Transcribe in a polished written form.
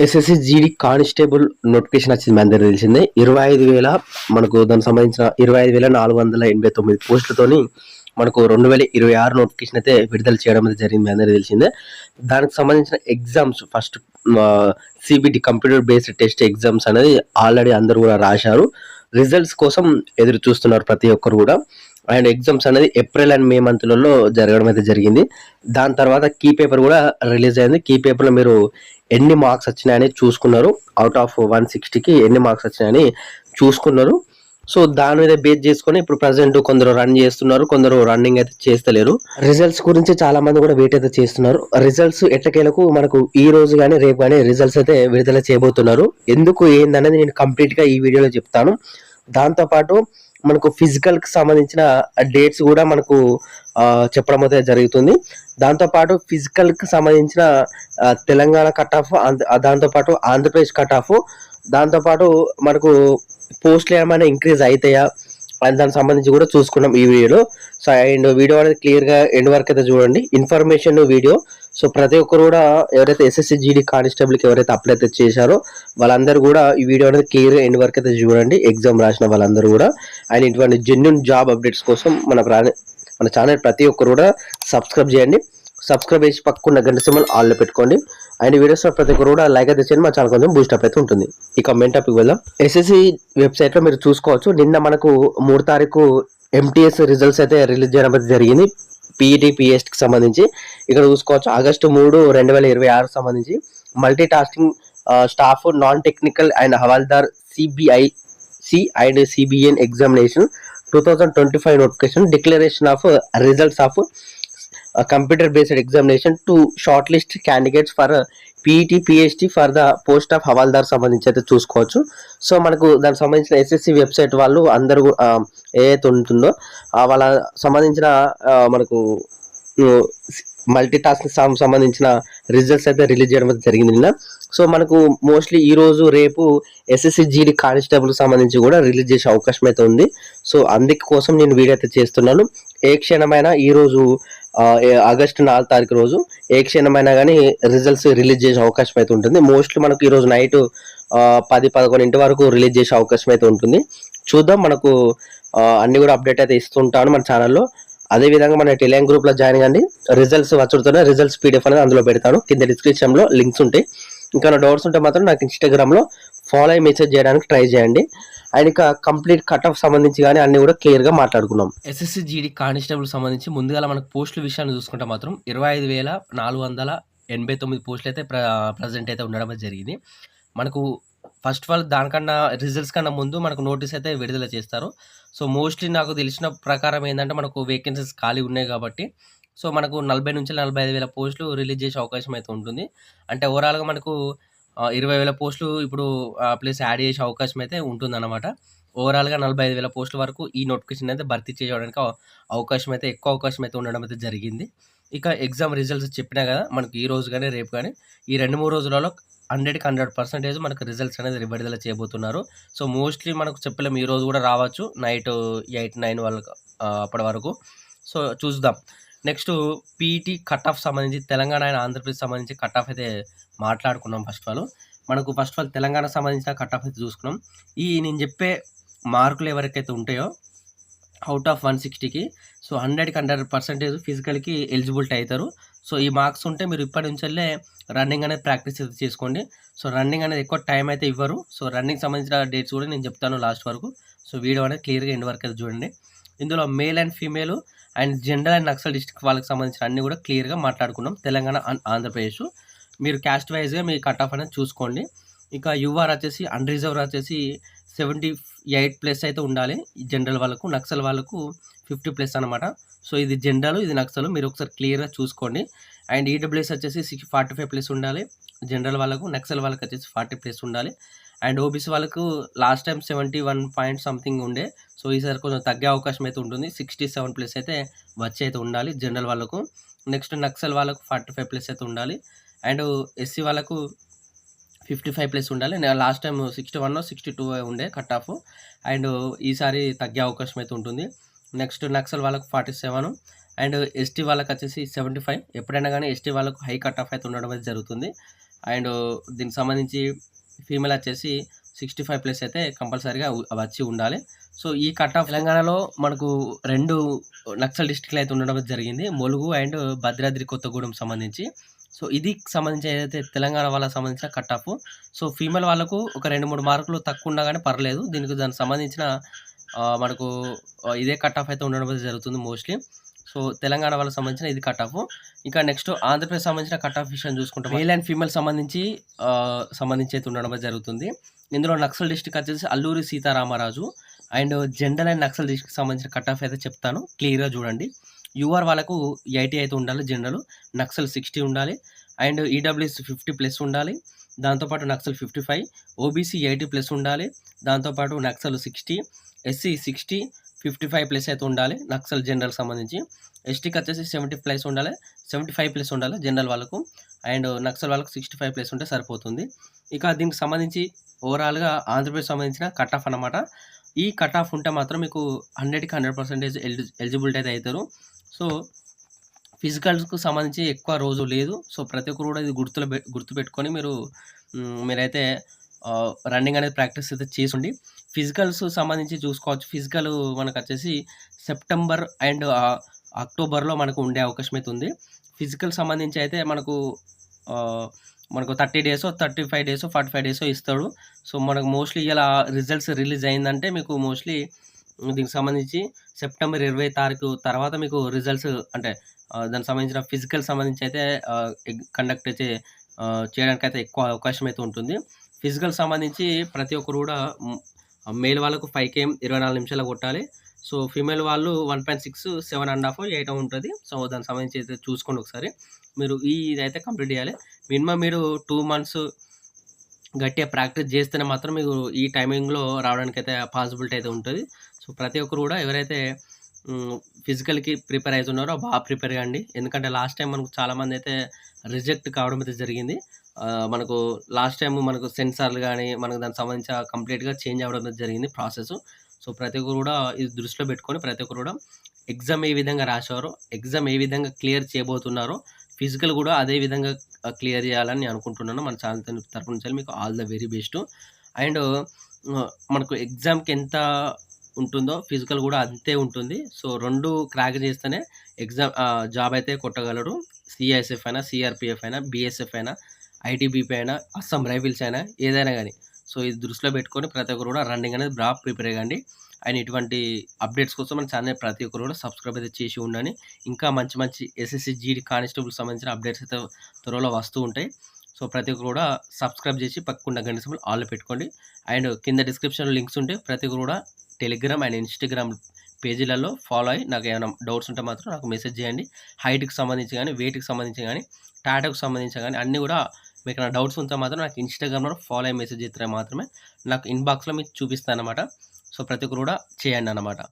SSC GD constable notification వచ్చింది. మన దగ్గర తెలిసిందే 25,000 మనకు దానికి సంబంధించిన 25,489 పోస్టులతోని మనకు 2026 నోటిఫికేషన్ అయితే విడుదల చేయడం అయితే జరిగింది. మీ అందరికీ తెలిసిందే. దానికి సంబంధించిన exams first CBT computer based test exams అనేది ఆల్రెడీ అందరూ కూడా రాశారు. రిజల్ట్స్ కోసం ఎదురు చూస్తున్నారు ప్రతి ఒక్కరు కూడా. అండ్ ఎగ్జామ్స్ అనేది ఏప్రిల్ అండ్ మే మంత్లలో జరగడం అయితే జరిగింది. దాని తర్వాత కీ పేపర్ కూడా రిలీజ్ అయింది. కీ పేపర్లో మీరు ఎన్ని మార్క్స్ వచ్చినాయని చూసుకున్నారు. అవుట్ ఆఫ్ 160కి ఎన్ని మార్క్స్ వచ్చినాయని చూసుకున్నారు. సో దాని మీద బేస్ చేసుకొని ఇప్పుడు ప్రజెంట్ కొందరు రన్ చేస్తున్నారు, కొందరు రన్నింగ్ అయితే చేస్తలేరు. రిజల్ట్స్ గురించి చాలా మంది కూడా వెయిట్ అయితే చేస్తున్నారు. రిజల్ట్స్ ఎట్టకేలకు మనకు ఈ రోజు కానీ రేపు కానీ రిజల్ట్స్ అయితే విడుదల చేయబోతున్నారు. ఎందుకు ఏందనేది నేను కంప్లీట్ గా ఈ వీడియోలో చెప్తాను. దాంతోపాటు మనకు ఫిజికల్ కి సంబంధించిన డేట్స్ కూడా మనకు చెప్పడం అయితే జరుగుతుంది. దాంతోపాటు ఫిజికల్ కి సంబంధించిన తెలంగాణ కట్ ఆఫ్, దాంతోపాటు ఆంధ్రప్రదేశ్ కట్ ఆఫ్, దాంతోపాటు మనకు పోస్టులు ఏమైనా ఇంక్రీజ్ అవుతాయా అని దానికి సంబంధించి కూడా చూసుకున్నాం ఈ వీడియోలో. సో అండ్ వీడియో అనేది క్లియర్గా ఎండ్ వరకు అయితే చూడండి. Information video. సో ప్రతి ఒక్కరు కూడా ఎవరైతే ఎస్ఎస్సి జీడీ కానిస్టేబుల్కి ఎవరైతే అప్లై అయితే చేశారో వాళ్ళందరూ కూడా ఈ వీడియో అనేది క్లియర్గా ఎండ్ వరకు అయితే చూడండి. ఎగ్జామ్ రాసిన వాళ్ళందరూ కూడా. అండ్ ఇటువంటి జెన్యూన్ జాబ్ అప్డేట్స్ కోసం మన ఛానల్ ప్రతి ఒక్కరు కూడా సబ్స్క్రైబ్ చేయండి. సబ్స్క్రైబ్ చేసి పక్కకున్న గంట సింబల్ ఆల్లో పెట్టుకోండి. అండ్ వీడియోస్ ప్రతి ఒక్కరు కూడా లైక్ అయితే చేయండి. మా ఛానల్ కొంచెం బూస్ట్ అప్ అయితే ఉంటుంది. ఇక మెయిన్ టాపిక్ వెళ్దాం. ఎస్ఎస్సి వెబ్సైట్లో మీరు చూసుకోవచ్చు, నిన్న మనకు 3 తారీఖు ఎంటీఎస్ రిజల్ట్స్ అయితే రిలీజ్ చేయడం అయితే జరిగింది. పీఈటీ పిఎస్టీకి సంబంధించి ఇక్కడ చూసుకోవచ్చు. ఆగస్టు 3, 2026 సంబంధించి multi tasking staff non technical and Havaldar CBIC and CBN examination 2025 notification, declaration of results of computer based examination to shortlist candidates for PET PhD for the post of Havaldar సంబంధించి అయితే చూసుకోవచ్చు. సో మనకు దానికి సంబంధించిన ఎస్ఎస్సి వెబ్సైట్ వాళ్ళు అందరూ ఏదైతే ఉంటుందో వాళ్ళ సంబంధించిన మనకు మల్టీ టాస్క్ సంబంధించిన రిజల్ట్స్ అయితే రిలీజ్ చేయడం అయితే జరిగింది నిన్న. సో మనకు మోస్ట్లీ ఈ రోజు రేపు ఎస్ఎస్సి జీడీ కానిస్టేబుల్ సంబంధించి కూడా రిలీజ్ చేసే అవకాశం అయితే ఉంది. సో అందుకోసం నేను వీడియో అయితే చేస్తున్నాను. ఏ క్షణమైనా ఈ రోజు ఆగస్టు 4 తారీఖు రోజు ఏ క్షణమైనా కానీ రిజల్ట్స్ రిలీజ్ చేసే అవకాశం అయితే ఉంటుంది. మోస్ట్లీ మనకు ఈరోజు నైట్ 10-11 వరకు రిలీజ్ చేసే అవకాశం అయితే ఉంటుంది. చూద్దాం. మనకు అన్ని కూడా అప్డేట్ అయితే ఇస్తుంటాను మన ఛానల్లో. అదేవిధంగా మన టెలిగ్రామ్ గ్రూప్లో జాయిన్ కండి. రిజల్ట్స్ వచ్చుడుతోనే రిజల్ట్స్ పీడిఎఫ్ అనేది అందులో పెడతాను. కింద డిస్క్రిప్షన్లో లింక్స్ ఉంటాయి. ఇంకా డౌట్స్ ఉంటే మాత్రం నాకు ఇన్స్టాగ్రామ్లో ఫాలో అయ్యి మెసేజ్ చేయడానికి ట్రై చేయండి. అండ్ ఇక కంప్లీట్ కట్ ఆఫ్ సంబంధించి కానీ అన్ని కూడా క్లియర్గా మాట్లాడుకున్నాం. ఎస్ఎస్సి జీడీ కానిస్టేబుల్ సంబంధించి ముందుగా మనకు పోస్టుల విషయాన్ని చూసుకుంటే మాత్రం 25,489 పోస్టులు అయితే ప్రజెంట్ అయితే ఉండడం జరిగింది. మనకు ఫస్ట్ ఆఫ్ ఆల్ దానికన్నా రిజల్ట్స్ కన్నా ముందు మనకు నోటీస్ అయితే విడుదల చేస్తారు. సో మోస్ట్లీ నాకు తెలిసిన ప్రకారం ఏంటంటే మనకు వేకెన్సీస్ ఖాళీ ఉన్నాయి కాబట్టి సో మనకు 40,000 నుంచి 45,000 పోస్టులు రిలీజ్ చేసే అవకాశం అయితే ఉంటుంది. అంటే ఓవరాల్గా మనకు 20,000 పోస్టులు ఇప్పుడు ప్లస్ యాడ్ చేసే అవకాశం అయితే ఉంటుందన్నమాట. ఓవరాల్గా 45,000 పోస్టుల వరకు ఈ నోటిఫికేషన్ అయితే భర్తీ చేయడానికి అవకాశం అయితే ఎక్కువ అవకాశం అయితే ఉండడం అయితే జరిగింది. ఇక ఎగ్జామ్ రిజల్ట్స్ చెప్పినా కదా మనకు ఈ రోజు కానీ రేపు కానీ ఈ 2-3 రోజులలో 100% మనకు రిజల్ట్స్ అనేది విడుదల చేయబోతున్నారు. సో మోస్ట్లీ మనకు చెప్పలేము, ఈ రోజు కూడా రావచ్చు నైట్ 8-9 వాళ్ళకి అప్పటి వరకు. సో చూద్దాం. నెక్స్ట్ పీఈటీ కట్ ఆఫ్ సంబంధించి తెలంగాణ అండ్ ఆంధ్రప్రదేశ్ సంబంధించి కట్ ఆఫ్ అయితే మాట్లాడుకున్నాం. ఫస్ట్ ఆఫ్ ఆల్ తెలంగాణకు సంబంధించిన కట్ ఆఫ్ అయితే చూసుకున్నాం. నేను చెప్పే మార్కులు ఎవరికైతే ఉంటాయో అవుట్ ఆఫ్ 160కి సో 100% ఫిజికల్కి ఎలిజిబిలిటీ అవుతారు. సో ఈ మార్క్స్ ఉంటే మీరు ఇప్పటి నుంచెల్లే రన్నింగ్ అనేది ప్రాక్టీస్ అయితే చేసుకోండి. సో రన్నింగ్ అనేది ఎక్కువ టైం అయితే ఇవ్వరు. సో రన్నింగ్ సంబంధించిన డేట్స్ కూడా నేను చెప్తాను లాస్ట్ వరకు. సో వీడియో అనేది క్లియర్గా ఎండ్ వరకు అయితే చూడండి. ఇందులో male and female and general and Naxal district వాళ్ళకి సంబంధించిన అన్ని కూడా క్లియర్గా మాట్లాడుకున్నాం. తెలంగాణ అండ్ ఆంధ్రప్రదేశ్ మీరు క్యాస్ట్ వైజ్గా మీ కట్ ఆఫ్ అనేది చూసుకోండి. ఇక యూఆర్ వచ్చేసి అన్రిజర్వ్ వచ్చేసి 78+ అయితే ఉండాలి జనరల్ వాళ్ళకు. నక్సల్ వాళ్ళకు 50+ అనమాట. సో ఇది జనరల్, ఇది నక్సల్, మీరు ఒకసారి క్లియర్గా చూసుకోండి. అండ్ ఈడబ్ల్యూఎస్ వచ్చేసి 45+ ఉండాలి జనరల్ వాళ్ళకు. నక్సల్ వాళ్ళకి వచ్చేసి 40+ ఉండాలి. అండ్ ఓబీసీ వాళ్ళకు లాస్ట్ టైం 71 పాయింట్ సంథింగ్ ఉండే. సో ఈసారి కొంచెం తగ్గే అవకాశం అయితే ఉంటుంది. 67+ అయితే వచ్చి అయితే ఉండాలి జనరల్ వాళ్ళకు. నెక్స్ట్ నక్సల్ వాళ్ళకు 45+ అయితే ఉండాలి. అండ్ ఎస్సీ వాళ్ళకు 55+ ఉండాలి. లాస్ట్ టైం 61-62 ఉండే కట్ ఆఫ్. అండ్ ఈసారి తగ్గే అవకాశం అయితే ఉంటుంది. నెక్స్ట్ నక్సల్ వాళ్ళకు 47 అండ్ ఎస్టీ వాళ్ళకొచ్చేసి 75. ఎప్పుడైనా గానీ ఎస్టీ వాళ్ళకు హై కట్ ఆఫ్ అయితే ఉండడం అయితే జరుగుతుంది. అండ్ దీనికి సంబంధించి ఫీమేల్ వచ్చేసి 65+ అయితే కంపల్సరీగా వచ్చి ఉండాలి. సో ఈ కట్ ఆఫ్ తెలంగాణలో మనకు 2 నక్సల్ డిస్ట్రిక్ట్‌లు అయితే ఉండడం అయితే జరిగింది. ములుగు అండ్ భద్రాద్రి కొత్తగూడెం సంబంధించి. సో ఇది సంబంధించి ఏదైతే తెలంగాణ వాళ్ళకి సంబంధించిన కట్ ఆఫ్. సో ఫీమేల్ వాళ్ళకు ఒక 2, 3 మార్కులు తక్కువున్నా గానీ పర్లేదు. దానికి సంబంధించిన మనకు ఇదే కట్ ఆఫ్ అయితే ఉండడం అయితే జరుగుతుంది మోస్ట్‌లీ. సో తెలంగాణ వాళ్ళకి సంబంధించిన ఇది కట్ ఆఫ్. ఇంకా నెక్స్ట్ ఆంధ్రప్రదేశ్ సంబంధించిన కట్ ఆఫ్ విషయం చూసుకుంటే మేల్ అండ్ ఫీమేల్ సంబంధించి అయితే ఉండడం అయితే జరుగుతుంది. ఇందులో నక్సల్ డిస్ట్రిక్ట్ వచ్చేసి Alluri Sitaramaraju. And general and Naxal డిస్ట్రిక్ట్‌కి సంబంధించిన కట్ ఆఫ్ అయితే చెప్తాను. క్లియర్‌గా చూడండి. యూఆర్ వాళ్ళకు 80 అయితే ఉండాలి జనరల్. నక్సల్ 60 ఉండాలి. అండ్ ఈడబ్ల్యూఎస్ 50+ ఉండాలి. దాంతోపాటు నక్సల్ 55, ఓబీసీ 80+ ఉండాలి. దాంతోపాటు నక్సల్ 60, ఎస్సీ 60, 55+ అయితే ఉండాలి నక్సల్ జనరల్ సంబంధించి. ఎస్టీకి వచ్చేసి 70+ ఉండాలి. 75+ ఉండాలి జనరల్ వాళ్ళకు. అండ్ నక్సల్ వాళ్ళకు 65+ ఉంటే సరిపోతుంది. ఇక దీనికి సంబంధించి ఓవరాల్‌గా ఆంధ్రప్రదేశ్ సంబంధించిన కట్ ఆఫ్ అన్నమాట. ఈ కట్ ఆఫ్ ఉంటే మాత్రం మీకు 100కి 100% ఎలిజిబిలిటీ అయితే అవుతారు. సో ఫిజికల్స్‌కు సంబంధించి ఎక్కువ రోజు లేదు. సో ప్రతి ఒక్కరు కూడా ఇది గుర్తుపెట్టుకొని మీరైతే రన్నింగ్ అనేది ప్రాక్టీస్ అయితే చేసుండి. ఫిజికల్స్ సంబంధించి చూసుకోవచ్చు. ఫిజికల్ మనకొచ్చేసి సెప్టెంబర్ అండ్ అక్టోబర్‌లో మనకు ఉండే అవకాశం అయితే ఉంది. ఫిజికల్ సంబంధించి అయితే మనకు 30 డేసో, 35 డేసో, 45 డేసో ఇస్తాడు. సో మనకు మోస్ట్‌లీ ఇలా రిజల్ట్స్ రిలీజ్ అయిందంటే మీకు మోస్ట్‌లీ దీనికి సంబంధించి సెప్టెంబర్ 20 తారీఖు తర్వాత మీకు రిజల్ట్స్ అంటే దానికి సంబంధించిన ఫిజికల్ సంబంధించి అయితే కండక్ట్ అయితే చేయడానికైతే ఎక్కువ అవకాశం అయితే ఉంటుంది. ఫిజికల్ సంబంధించి ప్రతి ఒక్కరు కూడా మేల్ వాళ్ళకు 5 km 24 నిమిషాల్లో కొట్టాలి. సో ఫీమేల్ వాళ్ళు 1.6, 7.5, 8 ఉంటది. సో దానికి సంబంధించి అయితే చూసుకోండి ఒకసారి. మీరు ఇదైతే కంప్లీట్ చేయాలి. మినిమమ్ మీరు 2 మంత్స్ గట్టిగా ప్రాక్టీస్ చేస్తేనే మాత్రం మీకు ఈ టైమింగ్‌లో రావడానికైతే పాసిబిలిటీ అయితే ఉంటది. సో ప్రతి ఒక్కరు కూడా ఎవరైతే ఫిజికల్‌కి ప్రిపేర్ అయితున్నారో బాగా ప్రిపేర్ కండి. ఎందుకంటే లాస్ట్ టైం మనకు చాలామంది అయితే రిజెక్ట్ కావడం అయితే జరిగింది. మనకు లాస్ట్ టైం మనకు సెన్సార్లు గానీ, మనకు దానికి సంబంధించిన కంప్లీట్‌గా చేంజ్ అవ్వడం అయితే జరిగింది ప్రాసెస్. సో ప్రతి ఒక్కరు కూడా ఇది దృష్టిలో పెట్టుకొని ప్రతి ఒక్కరు కూడా ఎగ్జామ్ ఏ విధంగా రాశారో, ఎగ్జామ్ ఏ విధంగా క్లియర్ చేయబోతున్నారో, ఫిజికల్ కూడా అదే విధంగా క్లియర్ చేయాలని నేను అనుకుంటున్నాను. మన ఛానల్ తరపు నుంచి మీకు all the very best. And మనకు ఎగ్జామ్‌కి ఎంత ఉంటుందో ఫిజికల్ కూడా అంతే ఉంటుంది. సో 2 క్రాక్ చేస్తేనే జాబ్ అయితే కొట్టగలరు. సీఐఎస్ఎఫ్ అయినా, సీఆర్‌పీఎఫ్ అయినా, బీఎస్ఎఫ్ అయినా, ఐటీబీపీ అయినా, అస్సాం రైఫిల్స్ అయినా ఏదైనా గానీ. సో ఇది దృష్టిలో పెట్టుకొని ప్రతి ఒక్కరు కూడా రన్నింగ్ అనేది బాగా ప్రిపేర్ అయ్యండి. అండ్ ఇటువంటి అప్డేట్స్ కోసం మన ఛానల్ ప్రతి ఒక్కరు కూడా సబ్స్క్రైబ్ అయితే చేసి ఉండండి. ఇంకా మంచి ఎస్ఎస్‌సి, జీడీ కానిస్టేబుల్ సంబంధించిన అప్డేట్స్ అయితే త్వరలో వస్తూ ఉంటాయి. సో ప్రతి ఒక్కరు కూడా సబ్స్క్రైబ్ చేసి పక్కకున్న గంట సింబల్ ఆల్‌లో పెట్టుకోండి. అండ్ కింద డిస్క్రిప్షన్‌లో లింక్స్ ఉంటాయి. ప్రతి ఒక్కరు కూడా టెలిగ్రామ్ అండ్ ఇన్‌స్టాగ్రామ్ పేజీలలో ఫాలో అయ్యి నాకు ఏమైనా డౌట్స్ ఉంటే మాత్రం నాకు మెసేజ్ చేయండి. హైట్‌కి సంబంధించి గానీ, వెయిట్‌కి సంబంధించి గానీ, టాటూకి సంబంధించి గానీ అన్నీ కూడా మీకేమైనా డౌట్స్ ఉంటే మాత్రం నాకు ఇన్‌స్టాగ్రామ్‌లో ఫాలో అయ్యి మెసేజ్ చేస్తే మాత్రమే నాకు ఇన్‌బాక్స్‌లో మీకు చూపిస్తానన్నమాట. సో ప్రతి ఒక్కరు కూడా చేయండి అన్నమాట.